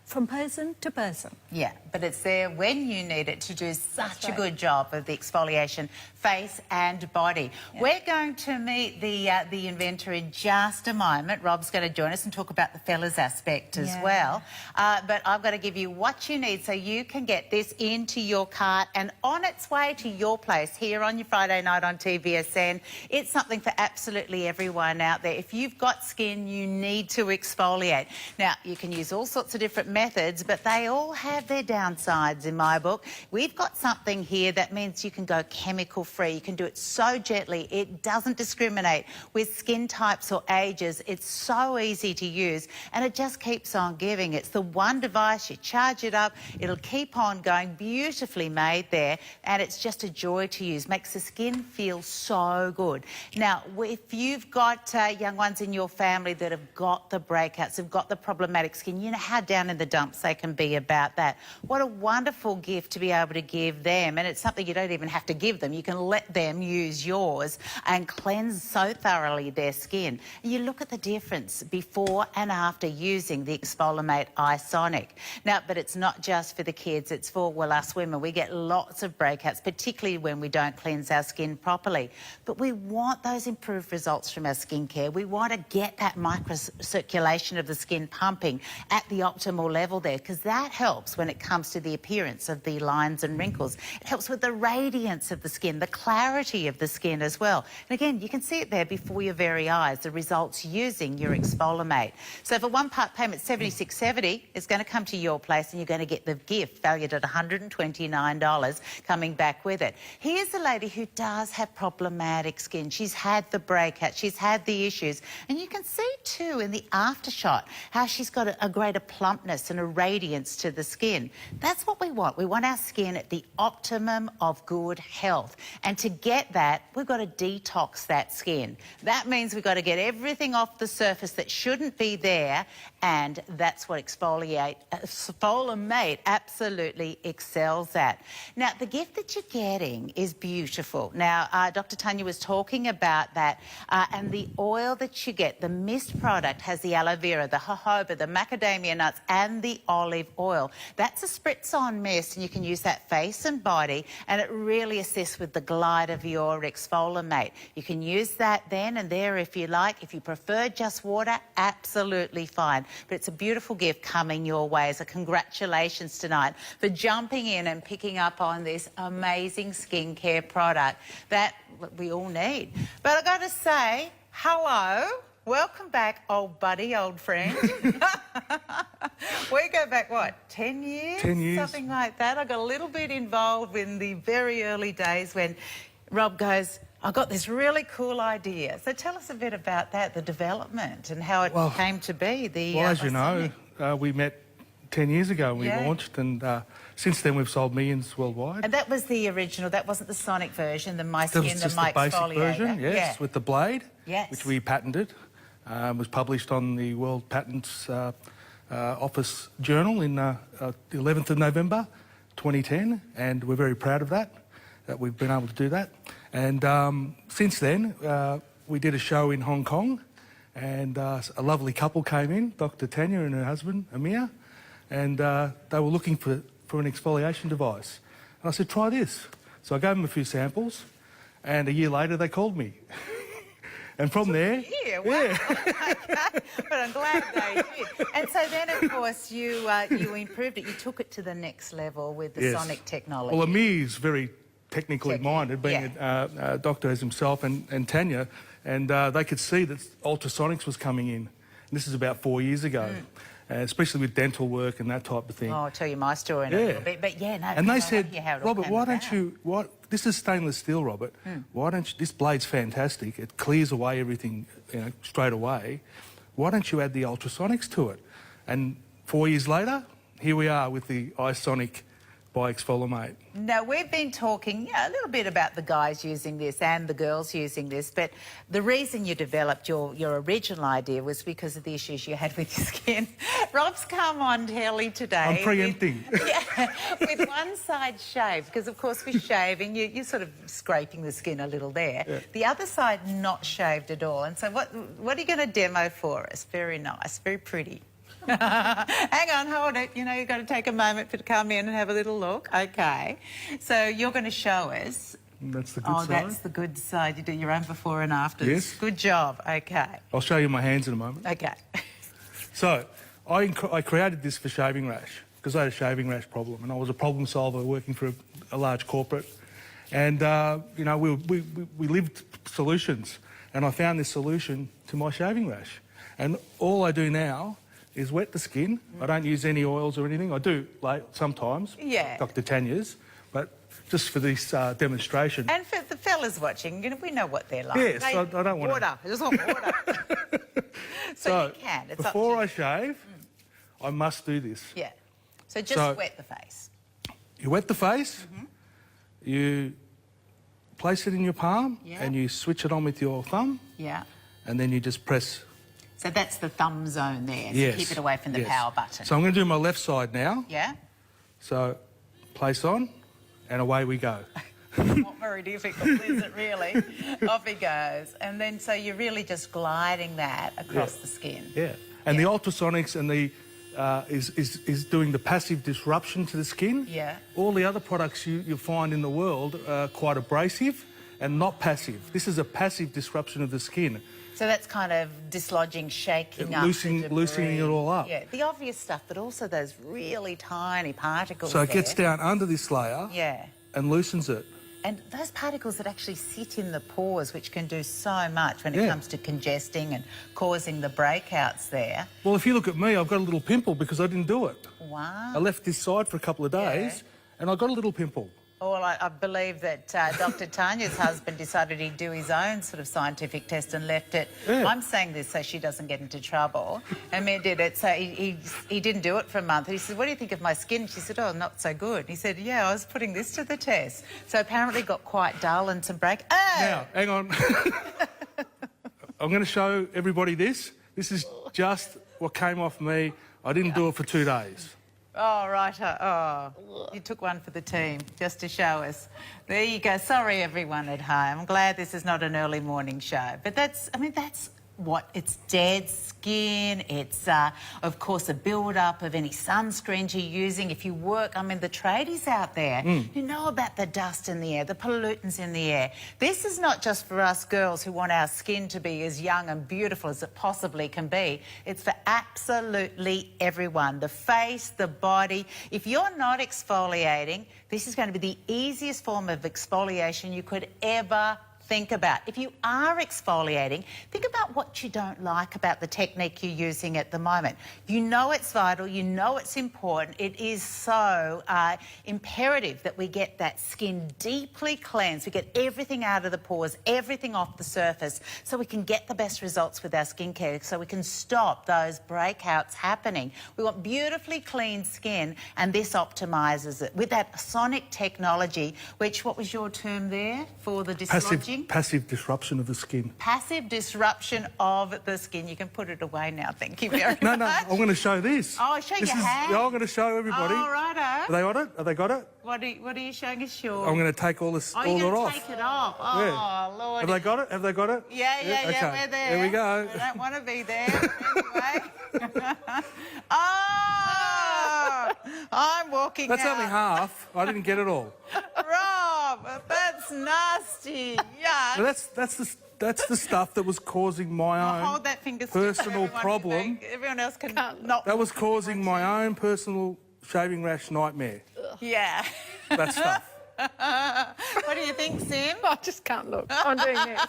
from person to person. Yeah, but it's there when you need it to do such a good job of the exfoliation, face and body. We're going to meet the inventor in just a moment. Rob's going to join us and talk about the fellas aspect as well. But I've got to give you what you need so you can get this into your cart and on its way to your place here on your Friday night on TVSN. It's something for absolutely everyone out there. If you've got skin, you need to exfoliate. Now, you can use all sorts of different methods, but they all have their downsides in my book. We've got something here that means you can go chemical hassle-free. You can do it so gently. It doesn't discriminate with skin types or ages. It's so easy to use, and it just keeps on giving. It's the one device, you charge it up, it'll keep on going, beautifully made there, and it's just a joy to use. Makes the skin feel so good. Now, if you've got young ones in your family that have got the breakouts, have got the problematic skin, you know how down in the dumps they can be about that. What a wonderful gift to be able to give them, and it's something you don't even have to give them. You can let them use yours and cleanse so thoroughly their skin. And you look at the difference before and after using the exfolimate iSonic. Now, but it's not just for the kids, it's for, well, us women. We get lots of breakouts, particularly when we don't cleanse our skin properly. But we want those improved results from our skincare. We want to get that microcirculation of the skin pumping at the optimal level there, because that helps when it comes to the appearance of the lines and wrinkles. It helps with the radiance of the skin, the clarity of the skin as well. And again, you can see it there before your very eyes, the results using your exfolimate. So for one part payment, $76.70, it's going to come to your place and you're going to get the gift valued at $129 coming back with it. Here's a lady who does have problematic skin. She's had the breakout, she's had the issues, and you can see too in the after shot how she's got a greater plumpness and a radiance to the skin. That's what we want. We want our skin at the optimum of good health, and to get that, we've got to detox that skin. That means we've got to get everything off the surface that shouldn't be there, and that's what exfolimate absolutely excels at. Now, the gift that you're getting is beautiful. Now, Dr. Tanya was talking about that, and the oil that you get, the mist product, has the aloe vera, the jojoba, the macadamia nuts, and the olive oil. That's a spritz-on mist, and you can use that face and body, and it really assists with the glide of your exfolimate. You can use that then and there if you like. If you prefer just water, absolutely fine. But it's a beautiful gift coming your way. So congratulations tonight for jumping in and picking up on this amazing skincare product that we all need. But I've got to say, hello. Welcome back, old buddy, old friend. We go back, what, 10 years? 10 years. Something like that. I got a little bit involved in the very early days when Rob goes, I got this really cool idea. So tell us a bit about that, the development and how it came to be. Well, as you know, we met 10 years ago and we launched, and since then we've sold millions worldwide. And that was the original, that wasn't the Sonic version, the My Skin, the My basic Exfoliator. version, yes, with the blade, which we patented. Was published on the World Patents Office Journal in the 11th of November 2010, and we're very proud of that we've been able to do that. And since then, we did a show in Hong Kong, and a lovely couple came in, Dr. Tanya and her husband, Amir, and they were looking for an exfoliation device. And I said, try this. So I gave them a few samples, and a year later they called me. And from there... Yeah, wow. Okay. But I'm glad they did. And so then, of course, you improved it. You took it to the next level with the Sonic technology. Well, Amir's very technically minded, being a doctor as himself, and Tanya, and they could see that ultrasonics was coming in. And this is about 4 years ago, especially with dental work and that type of thing. Oh, I'll tell you my story in a little bit. But yeah, no. And they said, Robert, why don't you... This is stainless steel, Robert. Why don't you... This blade's fantastic. It clears away everything, straight away. Why don't you add the ultrasonics to it? And 4 years later, here we are with the iSonic by exfolimate. Now, we've been talking a little bit about the guys using this and the girls using this, but the reason you developed your original idea was because of the issues you had with your skin. Rob's come on telly today. I'm preempting. With one side shaved, because of course with shaving, you're sort of scraping the skin a little there. Yeah. The other side not shaved at all. And so what are you going to demo for us? Very nice, very pretty. Hang on, hold it. You've got to take a moment to come in and have a little look. Okay. So you're going to show us... That's the good side. Oh, that's the good side. You do your own before and afters. Yes. Good job. Okay. I'll show you my hands in a moment. Okay. So, I created this for shaving rash, because I had a shaving rash problem, and I was a problem solver working for a large corporate. And, we lived solutions, and I found this solution to my shaving rash. And all I do now is wet the skin. I don't use any oils or anything. I do, like, sometimes, Dr. Tanya's, but just for this demonstration. And for the fellas watching, you know, we know what they're like. Yes, I don't want water. I just want water. so you can. It's before up I to you. shave, I must do this. Yeah. So just wet the face. You wet the face, you place it in your palm, and you switch it on with your thumb. Yeah. And then you just press. So that's the thumb zone there. So Yes. keep it away from the power button. So I'm going to do my left side now. Yeah. So place on, and away we go. Not very difficult, is it really? Off he goes. And then so you're really just gliding that across the skin. Yeah. And the ultrasonics and the is doing the passive disruption to the skin. Yeah. All the other products you find in the world are quite abrasive and not passive. This is a passive disruption of the skin. So that's kind of dislodging, shaking up, loosening it all up. Yeah, the obvious stuff, but also those really tiny particles. So it gets down under this layer. Yeah. And loosens it. And those particles that actually sit in the pores, which can do so much when it comes to congesting and causing the breakouts there. Well, if you look at me, I've got a little pimple because I didn't do it. Wow. I left this side for a couple of days and I got a little pimple. Well, I believe that Dr. Tanya's husband decided he'd do his own sort of scientific test and left it. Yeah. I'm saying this so she doesn't get into trouble. And Mia did it, so he didn't do it for a month. He said, what do you think of my skin? She said, oh, not so good. He said, yeah, I was putting this to the test. So apparently got quite dull and some break. Oh! Now, hang on. I'm going to show everybody this. This is just what came off me. I didn't do it for 2 days. Oh, right. Oh, you took one for the team just to show us. There you go. Sorry, everyone at home. I'm glad this is not an early morning show. But that's what, it's dead skin. It's, of course, a build-up of any sunscreens you're using. If you work, I mean, the tradies out there, you know about the dust in the air, the pollutants in the air. This is not just for us girls who want our skin to be as young and beautiful as it possibly can be. It's for absolutely everyone, the face, the body. If you're not exfoliating, this is going to be the easiest form of exfoliation you could ever think about. If you are exfoliating, think about what you don't like about the technique you're using at the moment. You know it's vital, you know it's important. It is so imperative that we get that skin deeply cleansed. We get everything out of the pores, everything off the surface, so we can get the best results with our skincare, so we can stop those breakouts happening. We want beautifully clean skin, and this optimises it with that iSonic technology, which, what was your term there for the dislodging? Passive disruption of the skin. Passive disruption of the skin. You can put it away now, thank you very much. No, I'm going to show this. Oh, show your hand. I'm going to show everybody. Oh, righto. Are they on it? Have they got it? What are you showing us? Sure. I'm going to take all this, you're all it going off. to take it off. Oh, yeah. Lord. Have they got it? Have they got it? Yeah, okay. we're there. There we go. I don't want to be there. Anyway. Oh, I'm walking That's out. only half. I didn't get it all. Rob, that's nasty. Yeah. Well, that's the stuff that was causing my own Hold that finger still so personal everyone problem. Everyone else can not. That was causing my own personal shaving rash nightmare. Yeah. That stuff. What do you think, Sim? I just can't look. I'm doing this.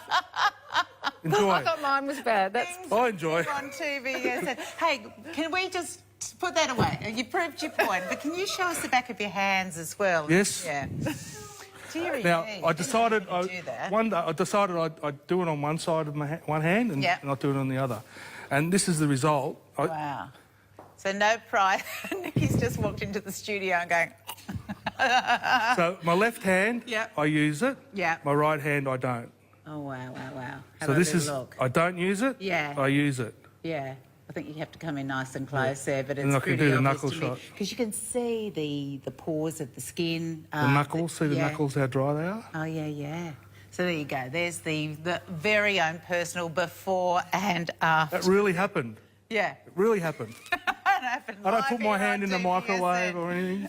Enjoy. I thought mine was bad. That's I enjoy. On TVSN. Hey, can we just put that away? You proved your point, but can you show us the back of your hands as well? Yes. Yeah. Deary Now, me. I decided do that. one day I'd do it on one side of my one hand and I'd do it on the other. And this is the result. Wow. So no pride. Nikki's just walked into the studio and going... So my left hand, I use it. Yeah. My right hand, I don't. Oh, wow. So this is, look. I don't use it. Yeah. I use it. Yeah. I think you have to come in nice and close there, but it's And I can pretty do the obvious knuckle to me, shot. because you can see the pores of the skin. The knuckles, see the knuckles, how dry they are? Oh, yeah. So there you go. There's the very own personal before and after. That really happened. Yeah. It really happened. I don't put my hand in the microwave or anything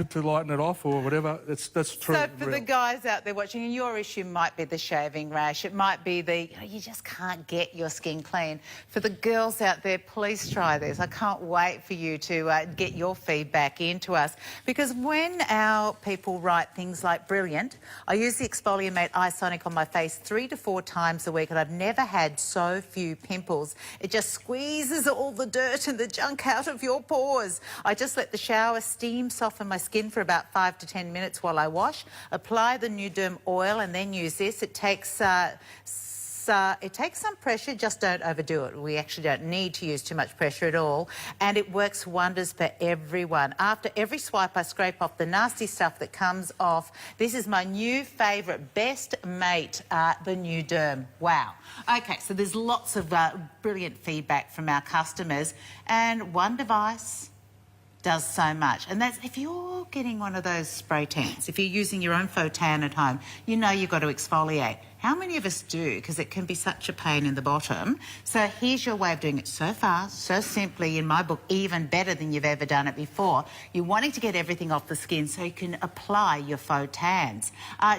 to lighten it off or whatever. That's true. So for the guys out there watching, and your issue might be the shaving rash, it might be you just can't get your skin clean. For the girls out there, please try this. I can't wait for you to get your feedback into us, because when our people write things like brilliant, I use the exfolimate iSonic on my face 3 to 4 times a week, and I've never had so few pimples. It just squeezes all the dirt and the junk out of your pores. I just let the shower steam soften my skin for about 5 to 10 minutes while I wash. Apply the New Derm oil and then use this. It takes some pressure, just don't overdo it. We actually don't need to use too much pressure at all, and it works wonders for everyone. After every swipe, I scrape off the nasty stuff that comes off. This is my new favourite, best mate, the New Derm. Wow. Okay, so there's lots of brilliant feedback from our customers, and one device does so much. And that's if you're getting one of those spray tans, if you're using your own faux tan at home, you know you've got to exfoliate. How many of us do? Because it can be such a pain in the bottom. So here's your way of doing it so fast, so simply, in my book, even better than you've ever done it before. You're wanting to get everything off the skin so you can apply your faux tans.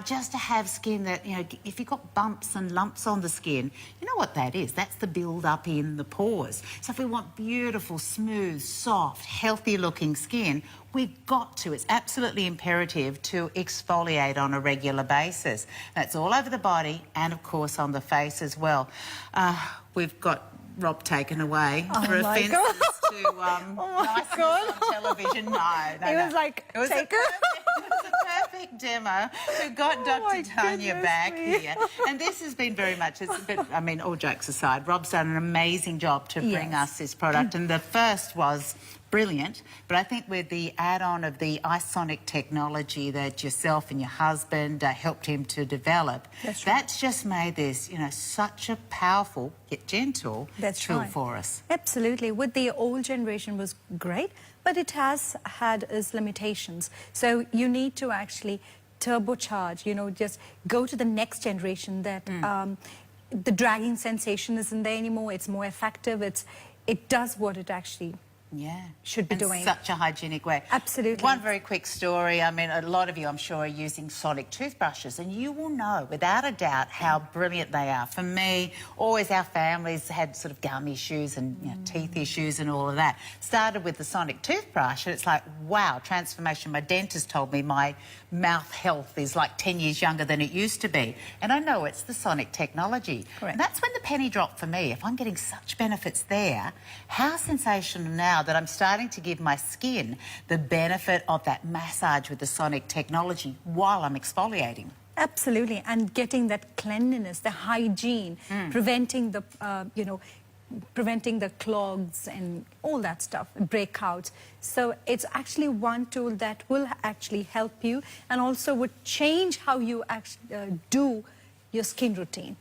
Just to have skin that, you know, if you've got bumps and lumps on the skin, you know what that is? That's the build-up in the pores. So if we want beautiful, smooth, soft, healthy-looking skin, we've got to, it's absolutely imperative to exfoliate on a regular basis. That's all over the body and, of course, on the face as well. We've got Rob taken away for offences to niceness on television. No. He was like, it was take it was a perfect demo. We've got Dr. Tanya back here. And this has been very much, I mean, all jokes aside, Rob's done an amazing job to bring us this product. And the first was brilliant, but I think with the add-on of the iSonic technology that yourself and your husband helped him to develop, that's just made this, you know, such a powerful yet gentle tool for us. Absolutely. With the old generation was great, but it has had its limitations. So you need to actually turbocharge, you know, just go to the next generation that the dragging sensation isn't there anymore. It's more effective. It does what it actually should be doing. Such a hygienic way. Absolutely. One very quick story. I mean, a lot of you, I'm sure, are using Sonic toothbrushes, and you will know, without a doubt, how brilliant they are. For me, always our families had sort of gum issues and teeth issues and all of that. Started with the Sonic toothbrush, and it's like, wow, transformation. My dentist told me my mouth health is like 10 years younger than it used to be. And I know it's the Sonic technology. Correct. And that's when the penny dropped for me. If I'm getting such benefits there, how sensational now that I'm starting to give my skin the benefit of that massage with the Sonic technology while I'm exfoliating. Absolutely, and getting that cleanliness, the hygiene, preventing the, preventing the clogs and all that stuff, breakouts. So it's actually one tool that will actually help you and also would change how you actually do your skin routine.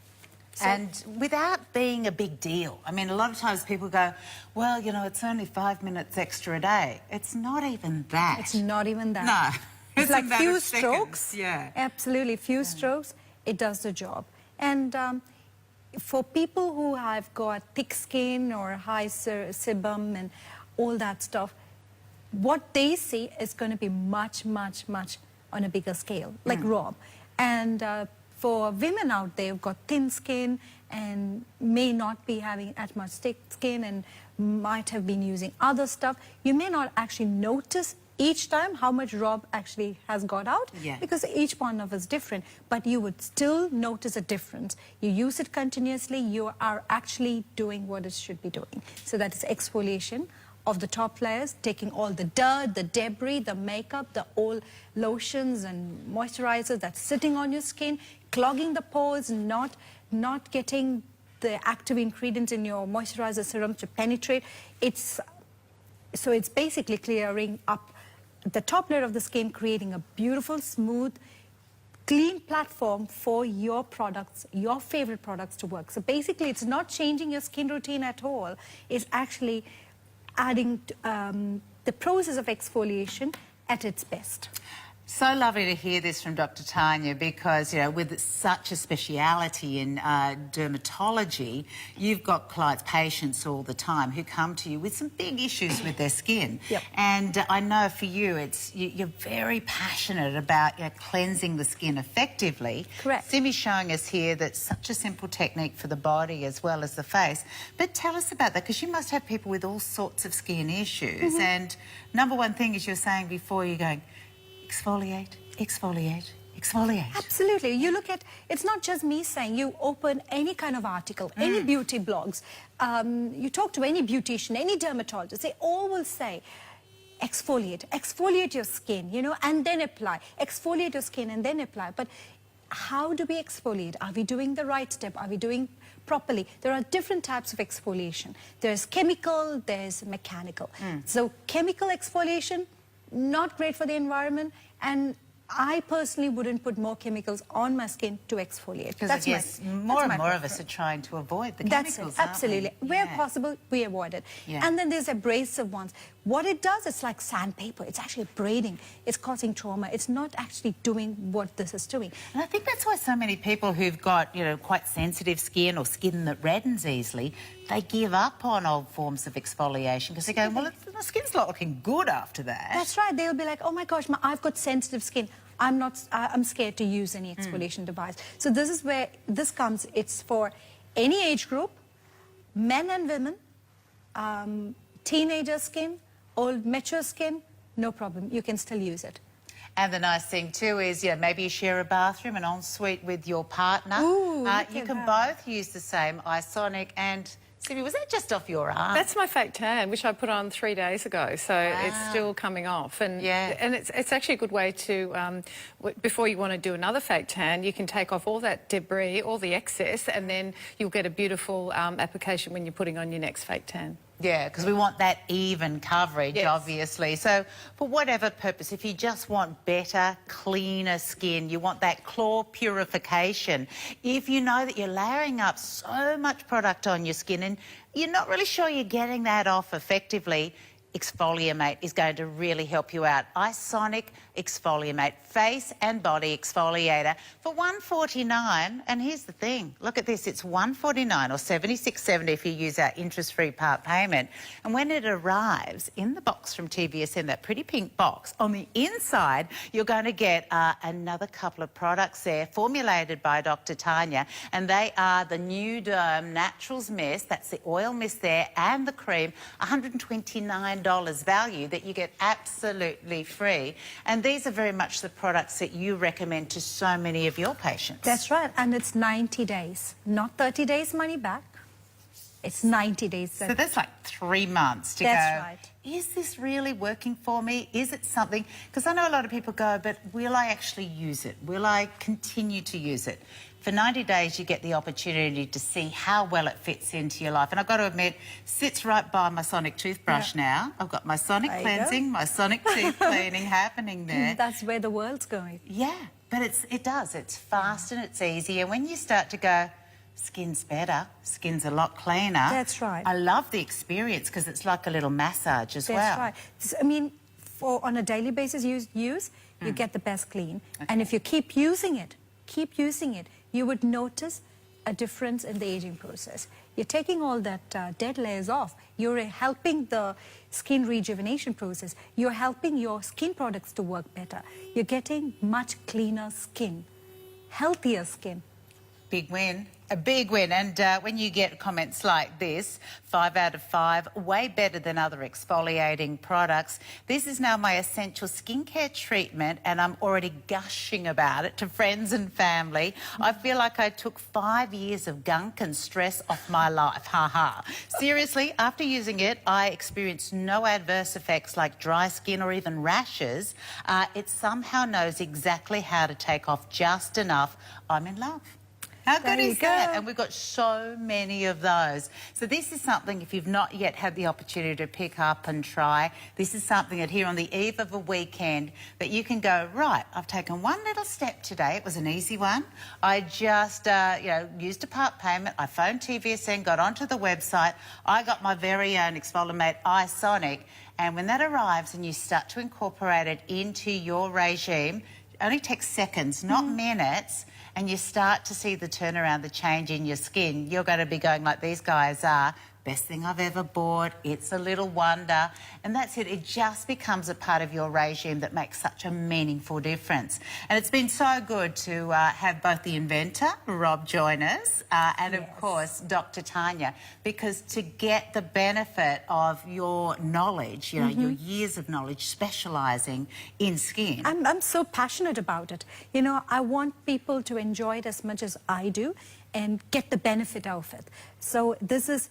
So, and without being a big deal. I mean, a lot of times people go, well, you know, it's only 5 minutes extra a day. It's not even that. It's not even that. No. It's like few strokes. Yeah. Absolutely, few strokes, it does the job. And for people who have got thick skin or high sebum and all that stuff, what they see is going to be much, much, much on a bigger scale, like Rob. And for women out there who've got thin skin and may not be having as much thick skin and might have been using other stuff, you may not actually notice each time how much Rob actually has got out, because each one of us is different, but you would still notice a difference. You use it continuously, you are actually doing what it should be doing. So that is exfoliation of the top layers, taking all the dirt, the debris, the makeup, the old lotions and moisturizers that's sitting on your skin, clogging the pores, not getting the active ingredients in your moisturizer serum to penetrate. So it's basically clearing up the top layer of the skin, creating a beautiful, smooth, clean platform for your products, your favorite products to work. So basically, it's not changing your skin routine at all. It's actually adding the process of exfoliation at its best. So lovely to hear this from Dr. Tanya, because, you know, with such a speciality in dermatology, you've got clients, patients all the time who come to you with some big issues with their skin. And I know for you, you're very passionate about cleansing the skin effectively. Correct. Simi's showing us here that's such a simple technique for the body as well as the face. But tell us about that, because you must have people with all sorts of skin issues. And number one thing, as you were saying before, you're going, exfoliate, exfoliate, exfoliate. Absolutely. You look at, it's not just me saying, you open any kind of article, any beauty blogs, you talk to any beautician, any dermatologist, they all will say, exfoliate your skin, you know, and then apply. Exfoliate your skin and then apply. But how do we exfoliate? Are we doing the right step? Are we doing properly? There are different types of exfoliation. There's chemical, there's mechanical. So chemical exfoliation, not great for the environment, and I personally wouldn't put more chemicals on my skin to exfoliate. Because I guess more and more of us are trying to avoid the chemicals, absolutely. Where possible, we avoid it. And then there's abrasive ones. What it does, it's like sandpaper. It's actually braiding. It's causing trauma. It's not actually doing what this is doing. And I think that's why so many people who've got, you know, quite sensitive skin or skin that reddens easily, they give up on old forms of exfoliation because they're going, well, my skin's not looking good after that. That's right. They'll be like, oh my gosh, I've got sensitive skin. I'm scared to use any exfoliation device. So this is where this comes. It's for any age group, men and women, teenager skin, old mature skin, no problem. You can still use it. And the nice thing too is, you know, maybe you share a bathroom, an ensuite with your partner. Ooh, you can both use the same iSonic. And Simi, was that just off your arm? That's my fake tan, which I put on 3 days ago, so it's still coming off. And and it's actually a good way to, before you want to do another fake tan, you can take off all that debris, all the excess, and then you'll get a beautiful application when you're putting on your next fake tan. Yeah, because we want that even coverage, obviously. So for whatever purpose, if you just want better, cleaner skin, you want that claw purification, if you know that you're layering up so much product on your skin and you're not really sure you're getting that off effectively, exfolimate is going to really help you out. iSonic exfolimate, face and body exfoliator for $149. And here's the thing, look at this, it's $149 or $76.70 if you use our interest-free part payment. And when it arrives in the box from TVSN, that pretty pink box, on the inside you're going to get another couple of products there formulated by Dr. Tanya, and they are the New Derm Naturals Mist, that's the oil mist there, and the cream, $129 value that you get absolutely free. And these are very much the products that you recommend to so many of your patients. That's right, and it's 90 days, not 30 days money back. It's 90 days. So that's like 3 months to go. That's right. Is this really working for me? Is it something? Because I know a lot of people go, but will I actually use it? Will I continue to use it? For 90 days, you get the opportunity to see how well it fits into your life. And I've got to admit, sits right by my Sonic toothbrush now. I've got my Sonic cleansing, my Sonic teeth cleaning happening there. That's where the world's going. Yeah, but it does. It's fast and it's easy. And when you start to go, skin's better, skin's a lot cleaner. That's right. I love the experience because it's like a little massage as well. That's right. I mean, on a daily basis you get the best clean. Okay. And if you keep using it, you would notice a difference in the aging process. You're taking all that dead layers off. You're helping the skin rejuvenation process. You're helping your skin products to work better. You're getting much cleaner skin, healthier skin. Big win. A big win. And when you get comments like this, 5 out of 5, way better than other exfoliating products. This is now my essential skincare treatment and I'm already gushing about it to friends and family. I feel like I took 5 years of gunk and stress off my life. Ha ha. Seriously, after using it, I experienced no adverse effects like dry skin or even rashes. It somehow knows exactly how to take off just enough. I'm in love. How good is that? And we've got so many of those. So this is something, if you've not yet had the opportunity to pick up and try, this is something that here on the eve of a weekend that you can go, right, I've taken one little step today. It was an easy one. I just, used a part payment. I phoned TVSN, got onto the website. I got my very own exfolimate iSonic. And when that arrives and you start to incorporate it into your regime, it only takes seconds, not minutes, and you start to see the turnaround, the change in your skin. You're going to be going like these guys are, best thing I've ever bought, it's a little wonder, and that's it. It just becomes a part of your regime that makes such a meaningful difference. And it's been so good to have both the inventor, Rob, join us, and of course, Dr. Tanya, because to get the benefit of your knowledge, you know, your years of knowledge specialising in skin. I'm so passionate about it. You know, I want people to enjoy it as much as I do and get the benefit of it. So this is